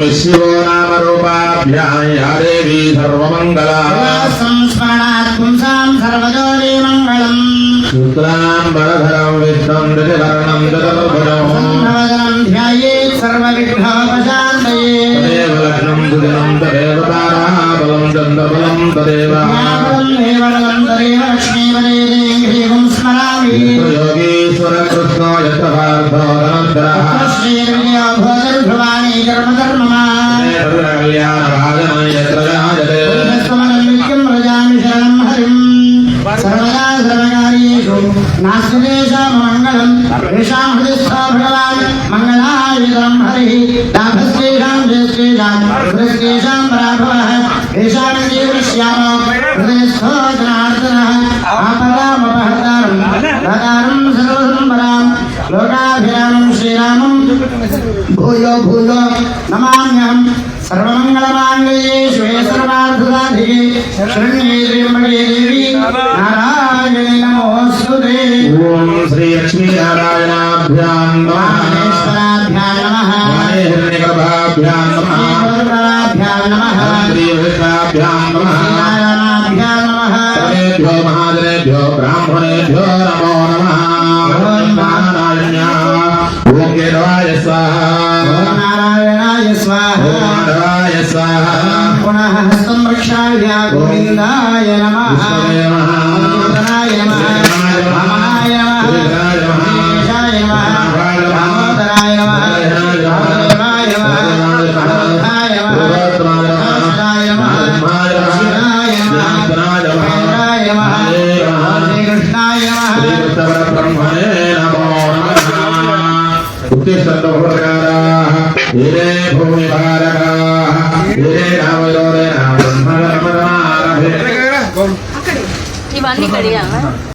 विश्वो नाम रूपाभ्यां या देवी सर्वमंगला संस्मरणात् पुंसां सर्वजोरे मंगलम् शुक्लांबरधरं विष्णुं दशवर्णं चतुर्भुजं संभवदनं ध्यायेत् सर्वविघ्नोपशान्तये तदेव लग्नं सुदिनं तदेव ताराबलं चन्द्रबलं तदेव ज्ञानबलं देवबलं तदेव लक्ष्मीपदे देवीं स्मरामि योगीश्वर कृष्णो यत्रभार्थो धनञ्जयः श्रीर्विजयो भोजर्भवानी कर्मधर्ममा कल्याणभाजनं यत्र जायते नित्यं व्रजामि शरणं हरिं सर्वदा सर्वकार्येषु नास्ति तेषां मङ्गलं तेषां हृदिस्थो भगवान् मङ्गलायुधं हरिः लाभस्तेषां जयस्तेषां हृदिस्तेषां पराभवः तेषां जीवश्यामो हृदयस्थो जनार्दनः आपदामपहर्तारं दातारं सर्वसम्पदां लोकाभिरामं श्रीरामं भूयो भूयो नमाम्यहं सर्वमङ्गलमाङ्गल्ये शिवे सर्वार्थसाधिके शरण्ये त्र्यम्बके देवी नारायणे नमोऽस्तुते ओम श्री लक्ष्मी नारायणाभ्यां नमः महेश्वराभ्यां नमः हिरण्यगर्भाभ्यां नमः श्रीगुरुप्रभाभ्यां नमः श्रीविष्णाभ्यां नमः नारायणाभ्यां नमः सर्वेभ्यो महाजनेभ्यो ब्राह्मणेभ्यो नमो नमः ओम नारायणाय ओम केशवाय स्वाहा ॐ नारायणाय स्वाहा ओम माधवाय स्वाहा पुनः हस्तं रक्षाभ्या गोविन्दाय नमः विष्णवे नमः गोविन्दाय नमः रामाय नमः श्रीकेशाय नमः दामोदराय नमः वासुदेवाय नमः अनन्ताय नमः कृष्णाय नमः शिवाय नमः महेन्द्राय नमः श्रीकृष्णाय नमः ब्रह्मणे नमो नमः उत्तिष्ठन्तु भूतकाराः वीरे भूमिभारकाः वीरे रामयोरे राम ब्रह्मकर्मणारभे ఇవన్నీ కడిగా